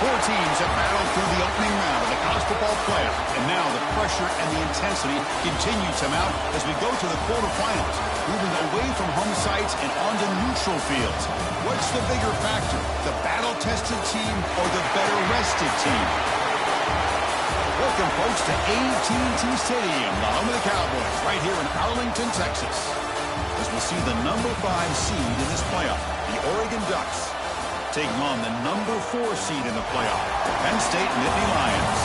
Four teams have battled through the opening round of the college football playoff, and now the pressure and the intensity continue to mount as we go to the quarterfinals, moving away from home sites and onto neutral fields. What's the bigger factor, the battle-tested team or the better-rested team? Welcome, folks, to AT&T Stadium, the home of the Cowboys, right here in Arlington, Texas, as we see the number 5 seed in this playoff, the Oregon Ducks, taking on the number 4 seed in the playoff, the Penn State Nittany Lions.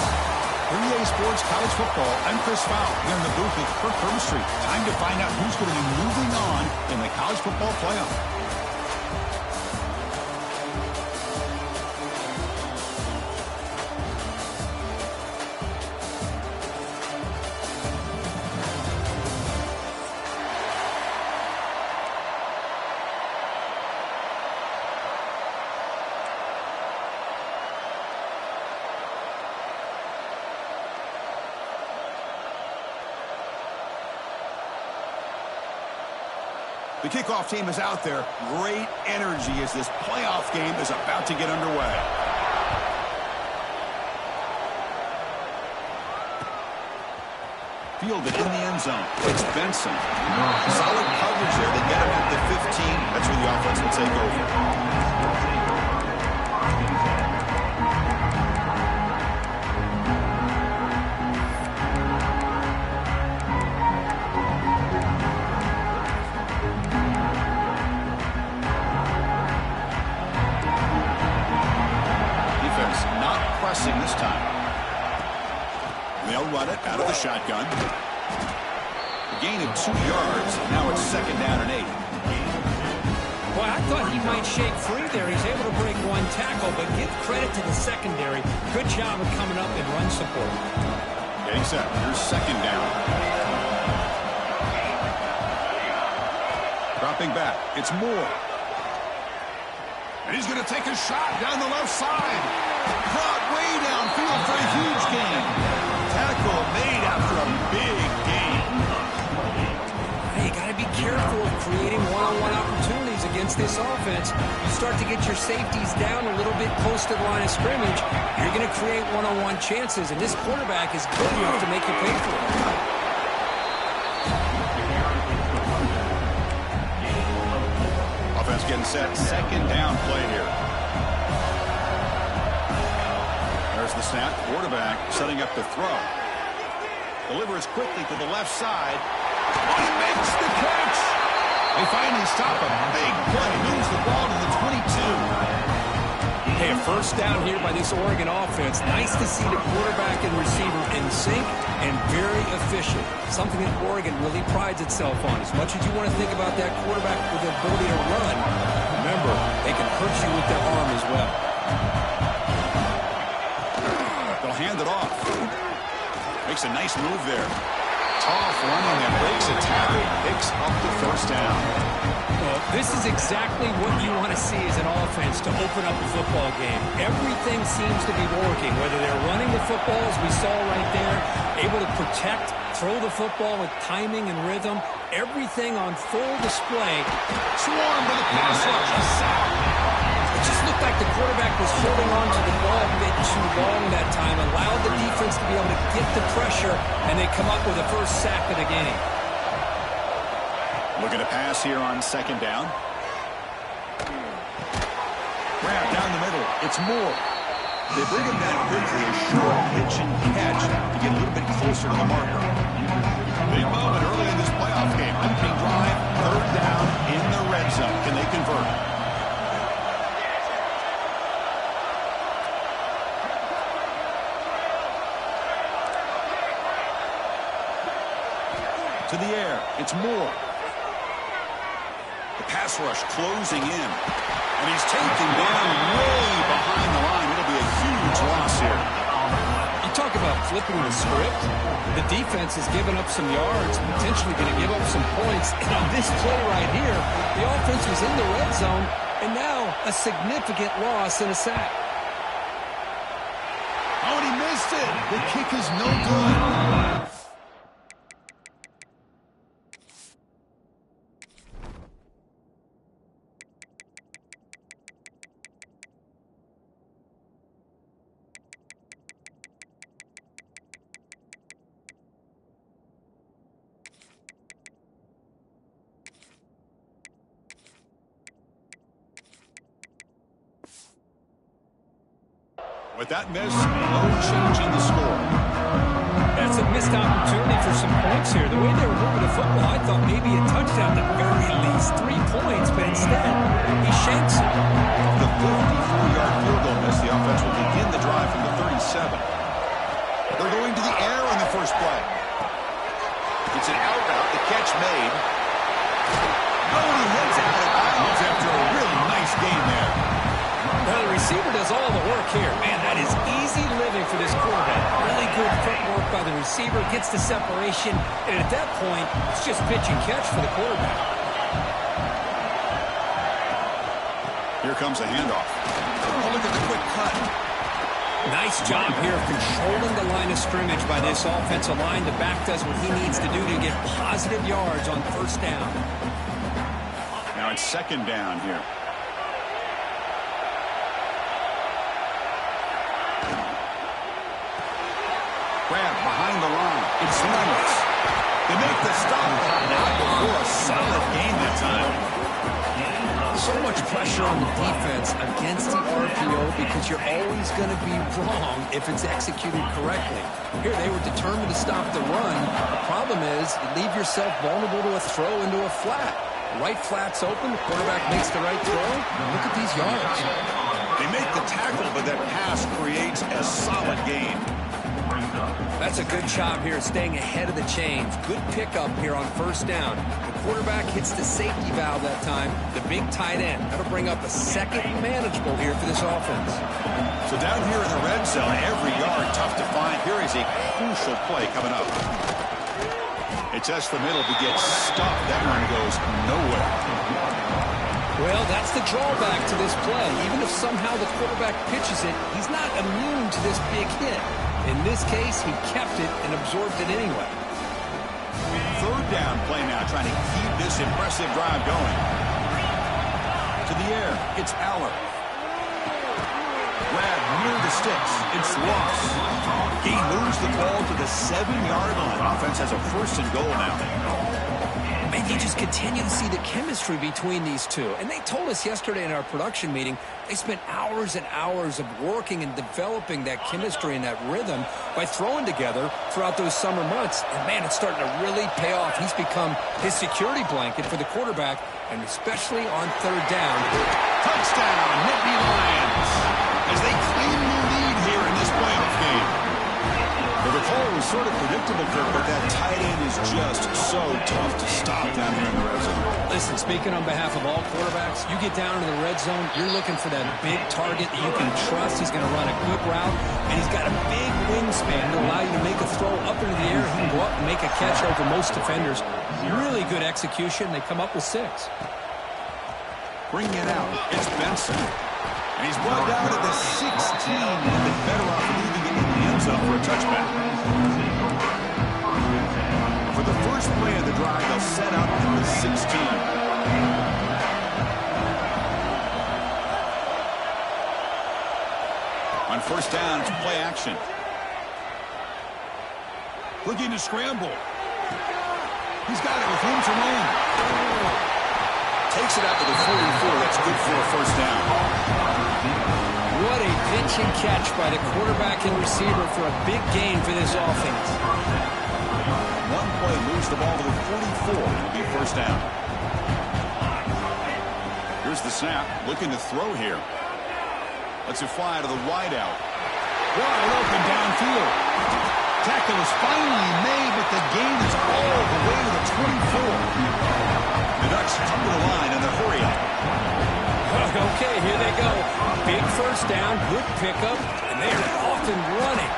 For EA Sports College Football, I'm Chris Fowle here in the booth with Kirk Herbstreit. Time to find out who's going to be moving on in the college football playoff. The kickoff team is out there. Great energy as this playoff game is about to get underway. Fielded in the end zone. It's Benson. Solid coverage there. They get him at the 15. That's where the offense will take over. This time. They'll run it out of the shotgun. A gain of 2 yards. Now it's 2nd down and 8. Well, I thought he might shake free there. He's able to break 1 tackle, but give credit to the secondary. Good job of coming up and run support. Getting set. Here's 2nd down. Dropping back. It's Moore. And he's going to take a shot down the left side. Brought way downfield for a huge gain. Tackle made after a big gain. Hey, you got to be careful of creating one-on-one opportunities against this offense. You start to get your safeties down a little bit close to the line of scrimmage, you're going to create one-on-one chances, and this quarterback is good enough to make you pay for it. Offense getting set. 2nd down play here. There's the snap. Quarterback setting up the throw. Delivers quickly to the left side. Oh, he makes the catch. They finally stop him. Big play. Moves the ball to the 22. Hey, a first down here by this Oregon offense. Nice to see the quarterback and receiver in sync and very efficient. Something that Oregon really prides itself on. As much as you want to think about that quarterback with the ability to run, remember, they can hurt you with their arm as well. They'll hand it off. Makes a nice move there. Tough running and breaks a tackle. Picks up the 1st down. Well, this is exactly what you want to see as an offense to open up a football game. Everything seems to be working, whether they're running the football, as we saw right there, able to protect, throw the football with timing and rhythm, everything on full display. Swarm with a pass rush, a sack. It just looked like the quarterback was holding on to the ball a bit too long that time, allowed the defense to be able to get the pressure, and they come up with the first sack of the game. Looking to pass here on 2nd down. Grab down the middle. It's Moore. They bring him down quickly. A short pitch and catch to get a little bit closer to the marker. Big moment early in this playoff game. Opening drive, 3rd down in the red zone. Can they convert? To the air. It's Moore. The pass rush closing in. And he's taken down way behind the line. It'll be a huge loss here. You talk about flipping the script. The defense has given up some yards, potentially going to give up some points. And on this play right here, the offense was in the red zone, and now a significant loss and a sack. Oh, and he missed it. The kick is no good. With that miss, no change in the score. That's a missed opportunity for some points here. The way they were moving the football, I thought maybe a touchdown, at the very least 3 points, but instead, he shanks it. The 54-yard field goal miss, the offense will begin the drive from the 37. They're going to the air on the first play. It's an out route, the catch made. Oh, and he heads out of bounds after a really nice game there. Well, the receiver does all the work here. Man, that is easy living for this quarterback. Really good footwork by the receiver, gets the separation, and at that point, it's just pitch and catch for the quarterback. Here comes a handoff. Oh, look at the quick cut. Nice job here of controlling the line of scrimmage by this offensive line. The back does what he needs to do to get positive yards on first down. Now it's second down here. Grab behind the line. It's Lewis. They make the stop, but not before a solid gain that time. So much pressure on the defense against the RPO because you're always going to be wrong if it's executed correctly. Here they were determined to stop the run. The problem is you leave yourself vulnerable to a throw into a flat. Right flat's open, the quarterback makes the right throw. Look at these yards. They make the tackle, but that pass creates a solid gain. That's a good job here staying ahead of the chains. Good pickup here on first down. The quarterback hits the safety valve that time. The big tight end. That'll bring up a second manageable here for this offense. So down here in the red zone, every yard tough to find. Here is a crucial play coming up. It's us the middle to get stopped. That one goes nowhere. Well, that's the drawback to this play. Even if somehow the quarterback pitches it, he's not immune to this big hit. In this case, he kept it and absorbed it anyway. Third down play now, trying to keep this impressive drive going. To the air, it's Aller. Grab near the sticks. It's lost. He moves the ball to the 7-yard line. Offense has a first and goal now. And you just continue to see the chemistry between these two. And they told us yesterday in our production meeting, they spent hours and hours of working and developing that chemistry and that rhythm by throwing together throughout those summer months. And, man, it's starting to really pay off. He's become his security blanket for the quarterback, and especially on third down. Touchdown, Nittany Lions, as they claim the lead here in this playoff game. Well, the call was sort of predictable, Kirk, but that tight end is just so tough to stop down here in the red zone. Listen, speaking on behalf of all quarterbacks, you get down to the red zone, you're looking for that big target that you can trust. He's going to run a good route, and he's got a big wingspan to allow you to make a throw up into the air. He can go up and make a catch over most defenders. Really good execution. They come up with 6. Bring it out. It's Benson. And he's brought down at the 16. And been better off leaving it in the end zone for a touchback. For the first play of the drive, they'll set up at the 16. On first down, it's play action. Looking to scramble. He's got it with room to run. Takes it out to the 44. That's good for a first down. What a pitch and catch by the quarterback and receiver for a big gain for this offense. One play moves the ball to the 44. It'll be first down. Here's the snap. Looking to throw here. Lets it fly to the wideout. Wide open downfield. Tackle is finally made, but the gain is all the way to the 24. The Ducks come to the line in the hurry up. Okay, here they go. Big first down, good pickup, and they're off and running.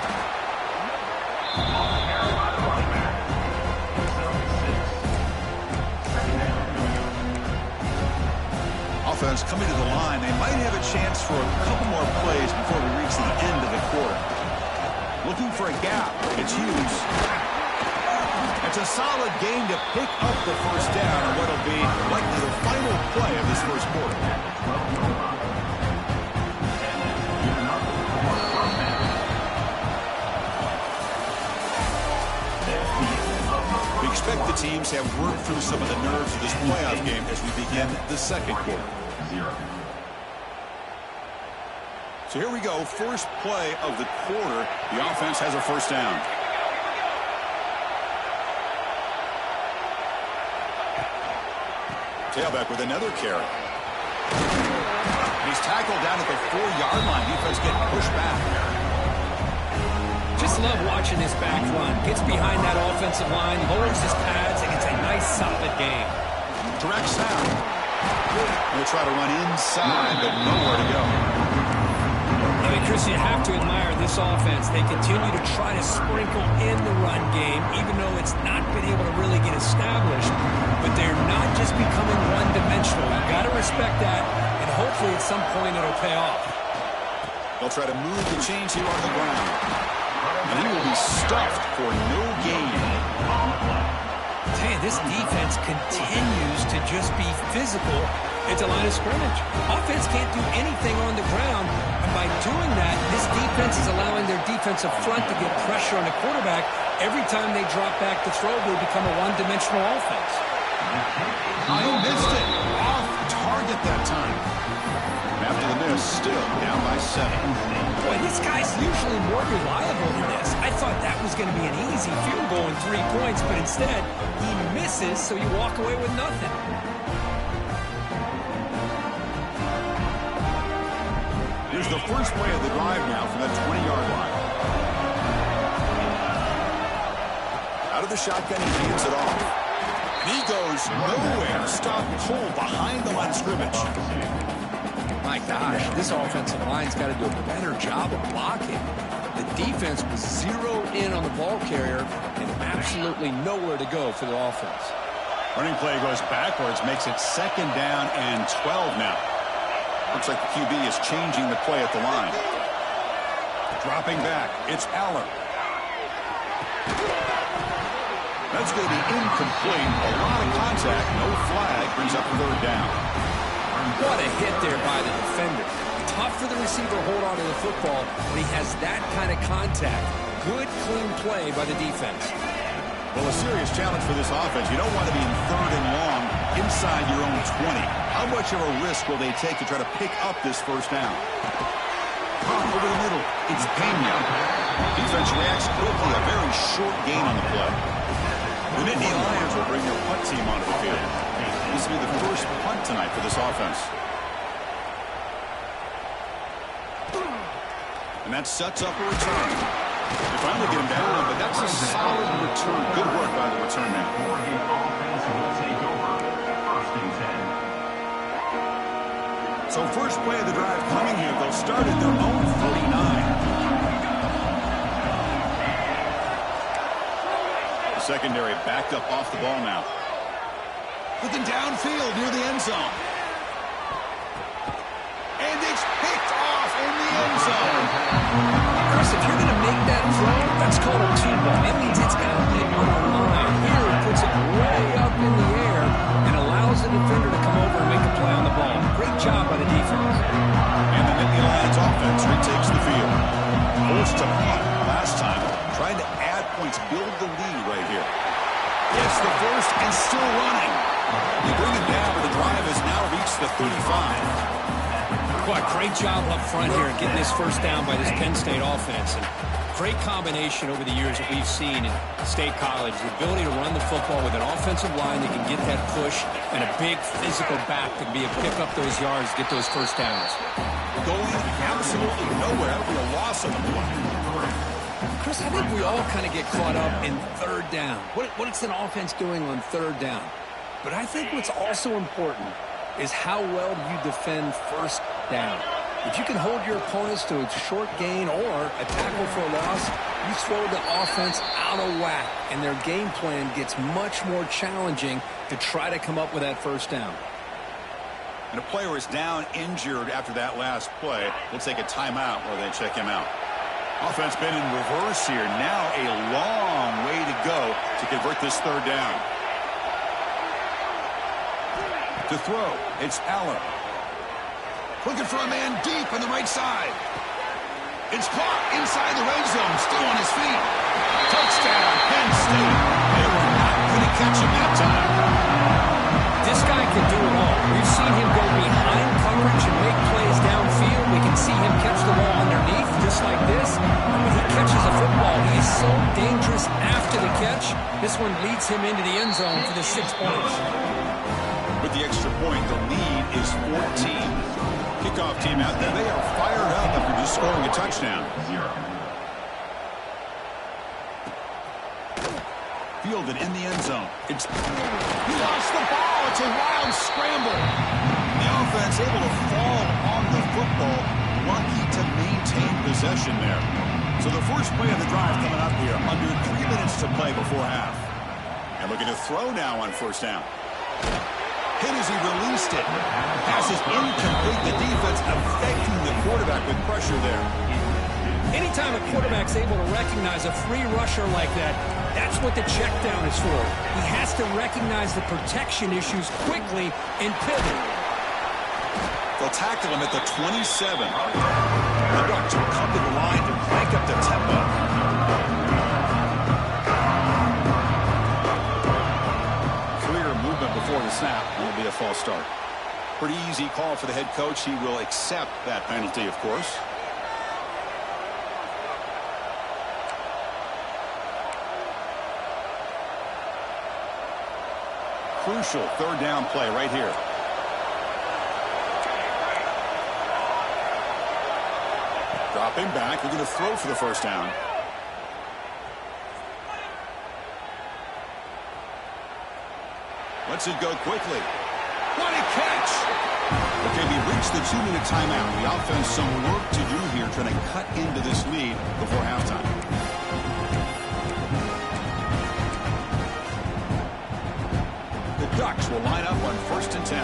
Offense coming to the line. They might have a chance for a couple more plays before we reach the end of the quarter. Looking for a gap. It's Hughes. It's a solid gain to pick up the first down on what will be likely the final play of this first quarter. We expect the teams to have worked through some of the nerves of this playoff game as we begin the second quarter. So here we go, first play of the quarter. The offense has a first down. Tailback with another carry. He's tackled down at the 4-yard line. Defense getting pushed back. Just love watching this back run. Gets behind that offensive line, lowers his pads, and it's a nice, solid game. Direct snap. We'll try to run inside, but nowhere to go. I mean, Chris, you have to admire this offense. They continue to try to sprinkle in the run game, even though it's not been able to really get established. But they're not just becoming one-dimensional. You've got to respect that, and hopefully at some point it'll pay off. They'll try to move the chains here on the ground. And he will be stuffed for no gain. Tell you, this defense continues to just be physical at the line of scrimmage. Offense can't do anything on the ground, and by doing that, this defense is allowing their defensive front to get pressure on the quarterback. Every time they drop back to throw, they become a one-dimensional offense. I missed it. Off target that time. After the miss, still down by 7. Boy, this guy's usually more reliable than this. I thought that was going to be an easy field goal and 3 points, but instead, he misses, so you walk away with nothing. Here's the first play of the drive now from that 20-yard line. Out of the shotgun, he hands it off. And he goes nowhere. Stop pull behind the line of scrimmage. My gosh, this offensive line's got to do a better job of blocking. The defense was zeroed in on the ball carrier and absolutely nowhere to go for the offense. Running play goes backwards, makes it 2nd down and 12 now. Looks like the QB is changing the play at the line. Dropping back, it's Aller. That's going to be incomplete. A lot of contact, no flag, brings up 3rd down. What a hit there by the defender. Tough for the receiver to hold on to the football when he has that kind of contact. Good, clean play by the defense. Well, a serious challenge for this offense. You don't want to be in 3rd and long inside your own 20. How much of a risk will they take to try to pick up this first down? Over the middle, it's Pena. Defense reacts quickly. A very short gain on the play. The Nittany Lions will bring their punt team onto the field. This will be the first punt tonight for this offense. And that sets up a return. They finally get him down, but that's a solid return. Good work by the return man. So first play of the drive coming here. They'll start at their own 49. The secondary backed up off the ball now. Looking downfield near the end zone. And it's picked off in the end zone. Chris, if you're going to make that throw, that's called a two-ball. That means it's got to be on the line. Here, it puts it way up in the air and allows the defender to come over and make a play on the ball. Great job by the defense. And the Nittany Lions offense retakes the field. Forced to punt last time. Trying to add points, build the lead right here. Gets the first and still running. They bring it down, but the drive has now reached the 35. Boy, great job up front here getting this first down by this Penn State offense. And great combination over the years that we've seen in State College. The ability to run the football with an offensive line that can get that push and a big physical back that can be able to pick up those yards, get those first downs. Going absolutely nowhere. That'll be a loss on the play. Chris, I think we all kind of get caught up in 3rd down. What's an offense doing on 3rd down? But I think what's also important is how well do you defend first down. If you can hold your opponents to a short gain or a tackle for a loss, you throw the offense out of whack, and their game plan gets much more challenging to try to come up with that first down. And a player is down injured after that last play. We'll take a timeout while they check him out. Offense been in reverse here. Now a long way to go to convert this 3rd down. To throw, it's Aller. Looking for a man deep on the right side. It's caught inside the red zone, still on his feet. Touchdown, Penn State. They were not going to catch him that time. This guy can do it all. We've seen him go behind coverage and make plays downfield. We can see him catch the ball so dangerous after the catch. This one leads him into the end zone for the 6 points. With the extra point, the lead is 14. Kickoff team out there. They are fired up after just scoring a touchdown. Fielded in the end zone. He lost the ball. It's a wild scramble. The offense able to fall on the football. Lucky to maintain possession there. So the first play of the drive coming up here. Under 3 minutes to play before half. And looking to throw now on first down. Hit as he released it. Pass is incomplete. The defense affecting the quarterback with pressure there. Anytime a quarterback's able to recognize a free rusher like that, that's what the check down is for. He has to recognize the protection issues quickly and pivot. They'll tackle him at the 27. The Ducks will come to the line to crank up the tempo. Clear movement before the snap. Will be a false start. Pretty easy call for the head coach. He will accept that penalty, of course. Crucial third down play right here. Dropping back. We're going to throw for the first down. Lets it go quickly. What a catch! Okay, we reached the 2-minute timeout. The offense some work to do here trying to cut into this lead before halftime. Ducks will line up on 1st and 10.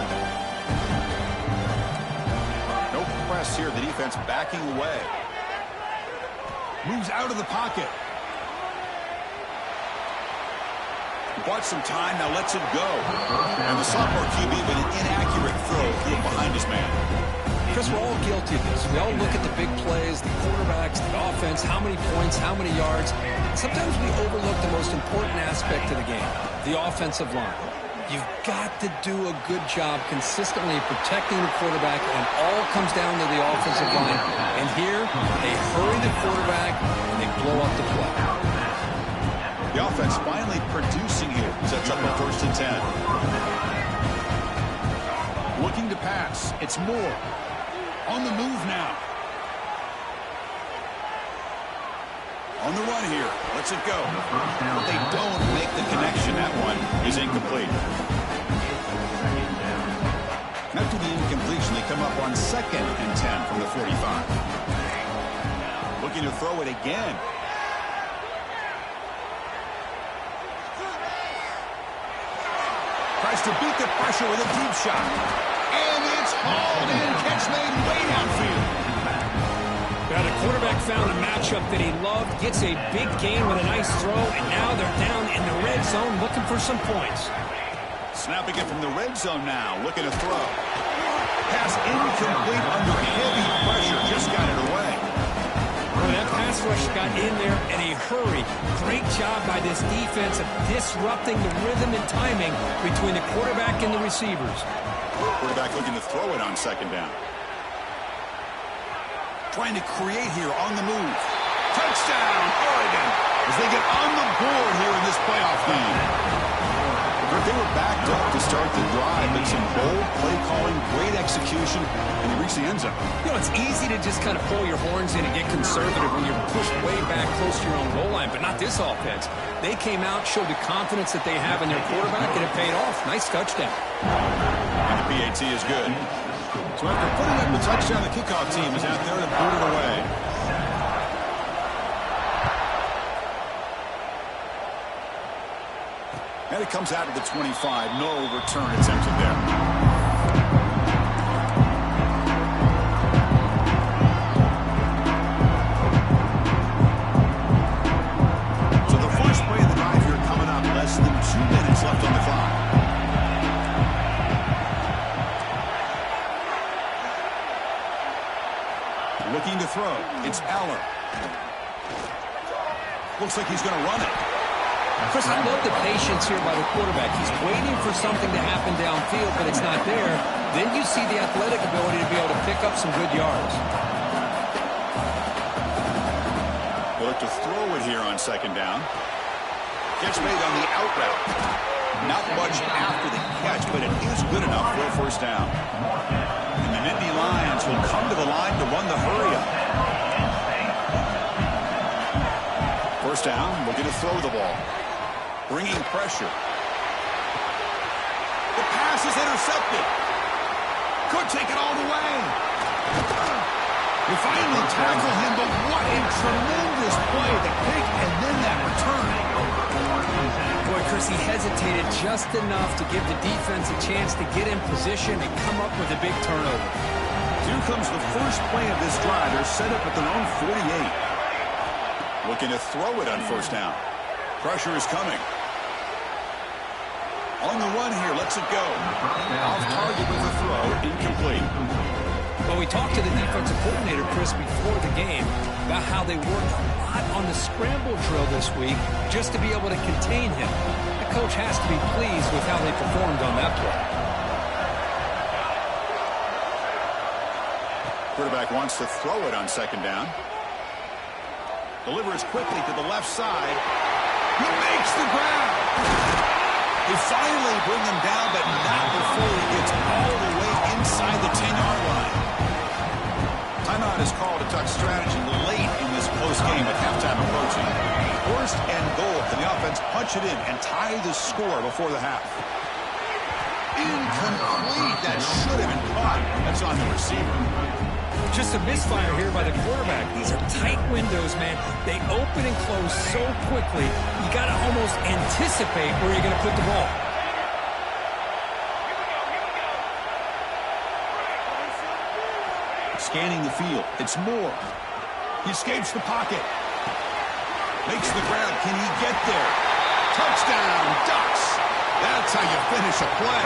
No press here. The defense backing away. Moves out of the pocket. Bought some time, now lets it go. And the sophomore QB with an inaccurate throw threw it behind his man. Chris, we're all guilty of this. We all look at the big plays, the quarterbacks, the offense, how many points, how many yards. Sometimes we overlook the most important aspect of the game, the offensive line. You've got to do a good job consistently protecting the quarterback, and all comes down to the offensive line. And here, they hurry the quarterback, and they blow up the play. The offense finally producing here. Sets up a 1st and 10. Looking to pass. It's Moore. On the move now. On the run here. Lets it go. But they don't make the connection. That one is incomplete. After the incompletion, they come up on 2nd and 10 from the 45. Looking to throw it again. Tries to beat the pressure with a deep shot. And it's hauled in. Catch made way downfield. Now the quarterback found a matchup that he loved, gets a big gain with a nice throw, and now they're down in the red zone looking for some points. Snapping it from the red zone now, looking to throw. Pass incomplete under heavy pressure, just got it away. Well, that pass rush got in there in a hurry. Great job by this defense of disrupting the rhythm and timing between the quarterback and the receivers. Quarterback looking to throw it on 2nd down. Trying to create here on the move. Touchdown, Oregon, as they get on the board here in this playoff game. They were backed up to start the drive, but some bold play calling, great execution, and they reached the end zone. You know, it's easy to just kind of pull your horns in and get conservative when you're pushed way back close to your own goal line, but not this offense. They came out, showed the confidence that they have in their quarterback, and it paid off. Nice touchdown. And the PAT is good. So after putting up the touchdown, the kickoff team is out there to boot it away. And it comes out of the 25. No return attempted there. So the first play of the drive here coming up. Less than 2 minutes left on the clock. Looking to throw. It's Aller. Looks like he's going to run it. Chris, I love the patience here by the quarterback. He's waiting for something to happen downfield, but it's not there. Then you see the athletic ability to be able to pick up some good yards. The We'll look to throw it here on second down. Catch made on the out route. Not much after the catch, but it is good enough for a first down. And the Nittany Lions will come to the line to run the hurry-up. First down, looking to throw the ball. Bringing pressure. The pass is intercepted. Could take it all the way. You finally tackle him, but what a tremendous play. The pick and then that return. Boy, Chris, he hesitated just enough to give the defense a chance to get in position and come up with a big turnover. Here comes the first play of this drive. They're set up at their own 48. Looking to throw it on first down. Pressure is coming. On the run here, lets it go. Off target with a throw, incomplete. Well, we talked to the defensive coordinator, Chris, before the game about how they worked a lot on the scramble drill this week just to be able to contain him. The coach has to be pleased with how they performed on that play. Quarterback wants to throw it on second down. Delivers quickly to the left side. He makes the grab. They finally bring him down, but not before he gets all the way inside the 10-yard line. Timeout is called to talk strategy late in this close game with halftime approaching. First and goal. Can the offense punch it in and tie the score before the half? Incomplete. That should have been caught. That's on the receiver. Just a misfire here by the quarterback. These are tight windows, man. They open and close so quickly, you got to almost anticipate where you're going to put the ball. Scanning the field. It's Moore. He escapes the pocket. Makes the grab. Can he get there? Touchdown, Ducks. That's how you finish a play.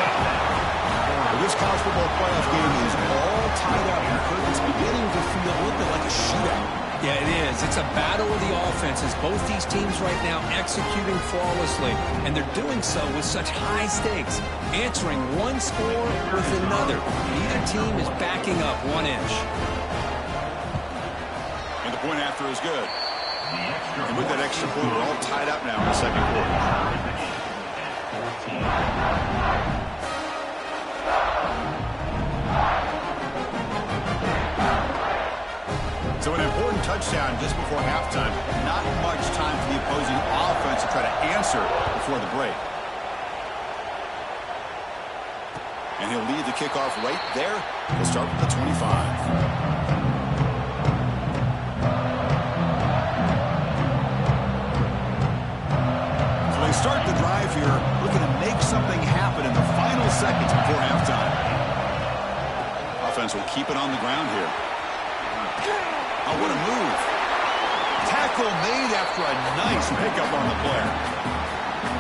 This college football playoff game is all tied up. It's beginning to feel a little bit like a shootout. Yeah, it is. It's a battle of the offenses. Both these teams right now executing flawlessly, and they're doing so with such high stakes, answering one score with another. Neither team is backing up 1 inch. And the point after is good. And with that extra point, we're all tied up now in the second quarter. So an important touchdown just before halftime. Not much time for the opposing offense to try to answer before the break. And he'll lead the kickoff right there. We'll start with the 25. So they start the drive here, looking to make something happen in the final seconds before halftime. Offense will keep it on the ground here. Oh, what a move. Tackle made after a nice pickup on the player.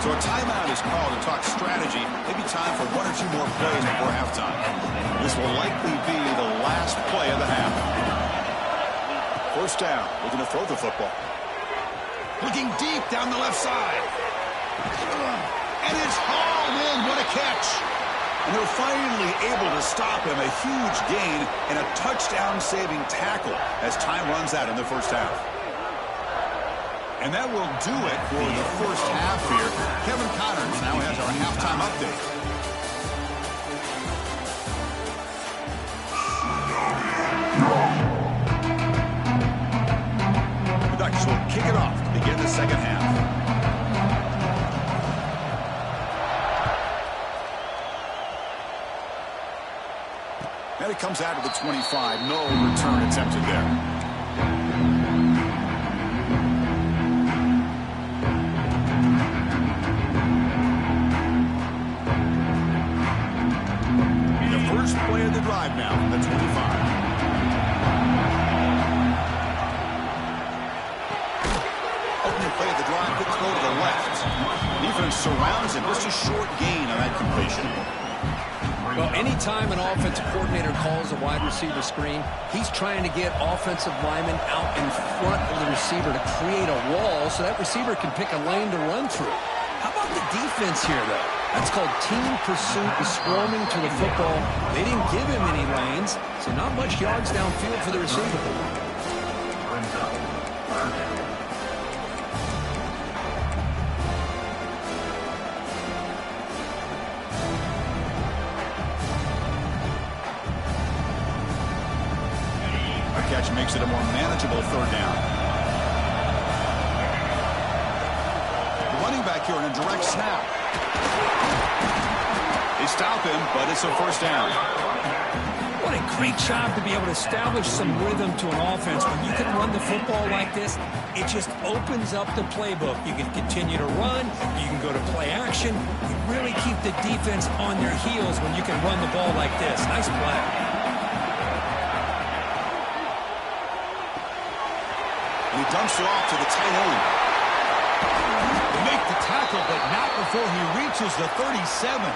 So a timeout is called to talk strategy. Maybe time for 1 or 2 more plays before halftime. This will likely be the last play of the half. First down. Looking to throw the football. Looking deep down the left side. And it's hauled in. What a catch. And they're finally able to stop him. A huge gain and a touchdown-saving tackle as time runs out in the first half. And that will do it for the first half here. Kevin Connors now has our halftime update. The Ducks will kick it off to begin the second half. And it comes out of the 25. No return attempted there. The first play of the drive now from the 25. Opening play of the drive, good throw to the left. Defense surrounds him. Just a short gain on that completion. Well, anytime an offensive coordinator calls a wide receiver screen, he's trying to get offensive linemen out in front of the receiver to create a wall so that receiver can pick a lane to run through. How about the defense here, though? That's called team pursuit and swarming to the football. They didn't give him any lanes, so not much yards downfield for the receiver. catch makes it a more manageable third down. The running back here in a direct snap. They stop him, but it's a first down. What a great job to be able to establish some rhythm to an offense. When you can run the football like this, it just opens up the playbook. You can continue to run. You can go to play action. You really keep the defense on their heels when you can run the ball like this. Nice play. He dumps it off to the tight end. They make the tackle, but not before he reaches the 37.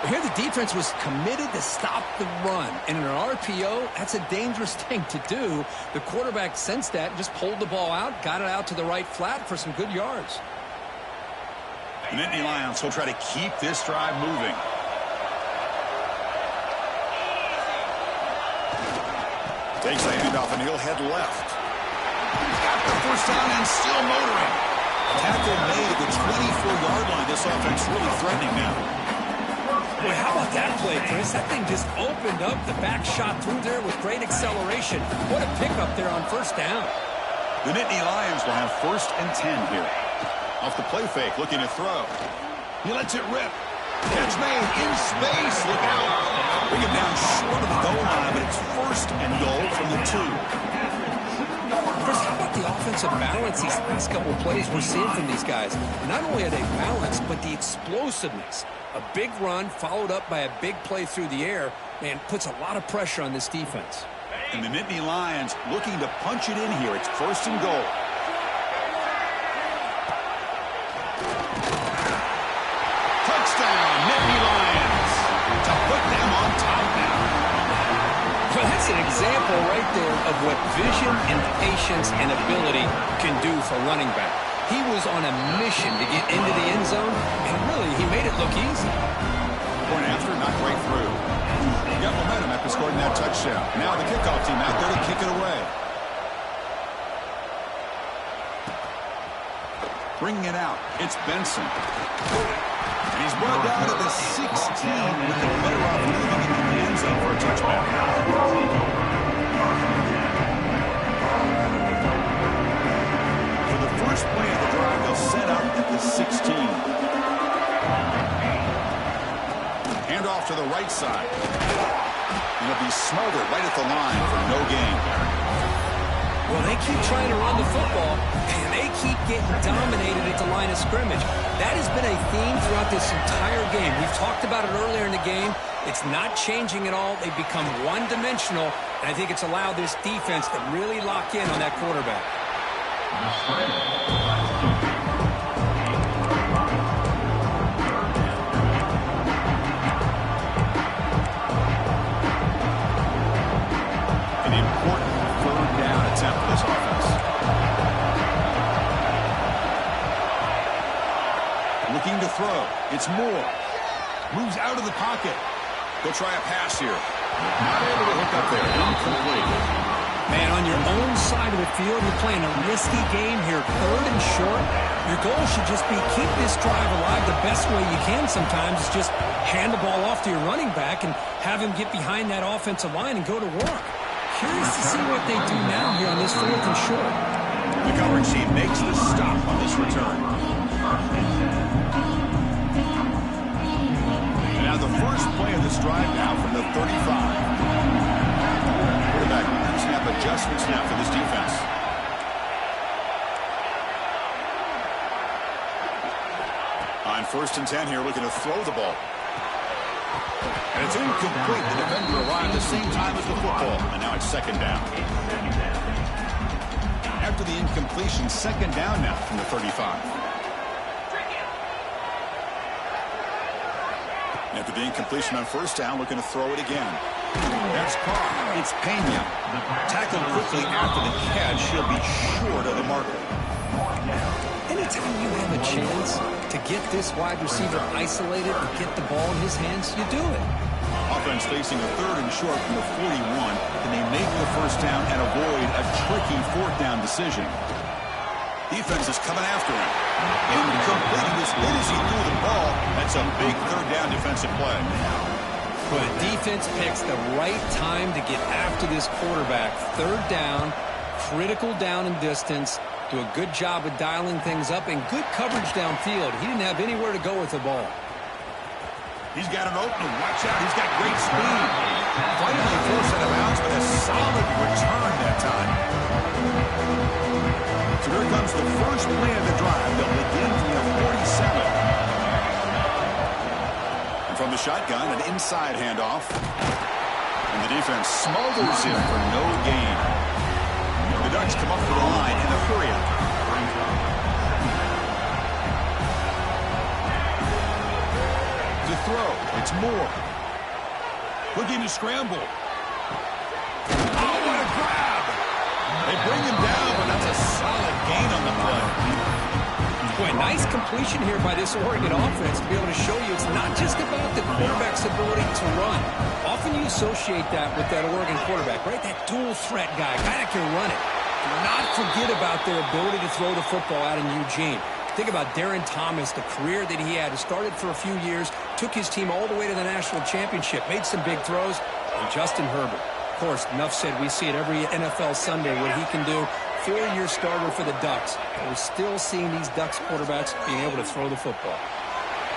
Here the defense was committed to stop the run. And in an RPO, that's a dangerous thing to do. The quarterback sensed that and just pulled the ball out, got it out to the right flat for some good yards. The Nittany Lions will try to keep this drive moving. Takes the handoff and he'll head left. He's got the first down and still motoring. Tackle made at the 24-yard line. This offense really threatening now. Boy, how about that play, Chris? That thing just opened up. The back shot through there with great acceleration. What a pickup there on first down. The Nittany Lions will have 1st and 10 here. Off the play fake, looking to throw. He lets it rip. Catch made in space. Look out. Bring him down short of the goal line, but it's 1st and goal from the 2. Chris, how about the offensive balance these last couple of plays we're seeing from these guys? Not only are they balanced, but the explosiveness. A big run followed up by a big play through the air, man, puts a lot of pressure on this defense. And the Nittany Lions looking to punch it in here. It's 1st and goal. Touchdown, Nittany Lions. To put them on top now. Well, that's an example right there of what vision and patience and ability can do for running back. He was on a mission to get into the end zone, and really, he made it look easy. Point after, not right through. He got momentum after scoring that touchdown. Now the kickoff team out there to kick it away. Bringing it out, it's Benson. And he's brought down to the 16 with the better off moving into the end zone for a touchback. First play of the drive, they'll set up at the 16. Hand off to the right side. It'll be smothered right at the line for no gain. Well, they keep trying to run the football, and they keep getting dominated at the line of scrimmage. That has been a theme throughout this entire game. We've talked about it earlier in the game. It's not changing at all. They've become one-dimensional, and I think it's allowed this defense to really lock in on that quarterback. An important third down attempt for this offense. Looking to throw. It's Moore. Moves out of the pocket. They'll try a pass here. Not able to hook up there. Incomplete. Man, on your own side of the field, you're playing a risky game here, 3rd and short. Your goal should just be keep this drive alive the best way you can sometimes. Is just hand the ball off to your running back and have him get behind that offensive line and go to work. Curious to see what they do now here on this 4th and short. The coverage team makes the stop on this return. And now the first play of this drive now from the 35. Quarterback snap adjustments now for this defense. On 1st and 10 here, looking to throw the ball. And it's incomplete. The defender arrived the same time as the football. And now it's 2nd down. After the incompletion, 2nd down now from the 35. After the incompletion on 1st down, looking to throw it again. That's caught. It's Pena. Tackled quickly after the catch. He'll be short of the marker. Anytime you have a chance to get this wide receiver isolated and get the ball in his hands, you do it. Offense facing a 3rd and short from the 41. Can they make the first down and avoid a tricky 4th down decision? Defense is coming after him. Incomplete as good as he threw the ball. That's a big 3rd down defensive play. But defense picks the right time to get after this quarterback. Third down, critical down and distance. Do a good job of dialing things up and good coverage downfield. He didn't have anywhere to go with the ball. He's got an opening. Watch out. He's got great speed. Finally forced out of bounds, but a solid return that time. So here comes the first play of the drive. They'll begin from the 47. And from the shotgun, an inside handoff. And the defense smothers him for no gain. The Ducks come up to the line in a hurry-up. To throw, it's Moore. Looking to scramble. Oh, what a grab! They bring him down, but that's a solid gain on the play. Boy, nice completion here by this Oregon offense to be able to show you it's not just about the quarterback's ability to run. Often you associate that with that Oregon quarterback, right? That dual threat guy that can run it. Do not forget about their ability to throw the football out in Eugene. Think about Darren Thomas, the career that he had. He started for a few years, took his team all the way to the national championship, made some big throws, and Justin Herbert. Of course, enough said, we see it every NFL Sunday what he can do. 4-year starter for the Ducks. We're still seeing these Ducks quarterbacks being able to throw the football.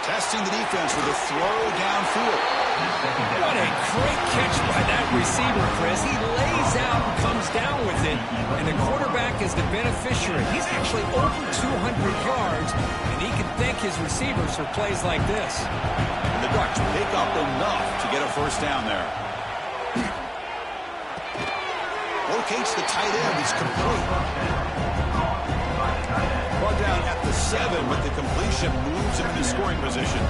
Testing the defense with a throw downfield. What a great catch by that receiver, Chris. He lays out and comes down with it, and the quarterback is the beneficiary. He's actually over 200 yards, and he can thank his receivers for plays like this. And the Ducks pick up enough to get a first down there. Locates the tight end. He's complete. Brought down at the 7, but the completion moves him into scoring position.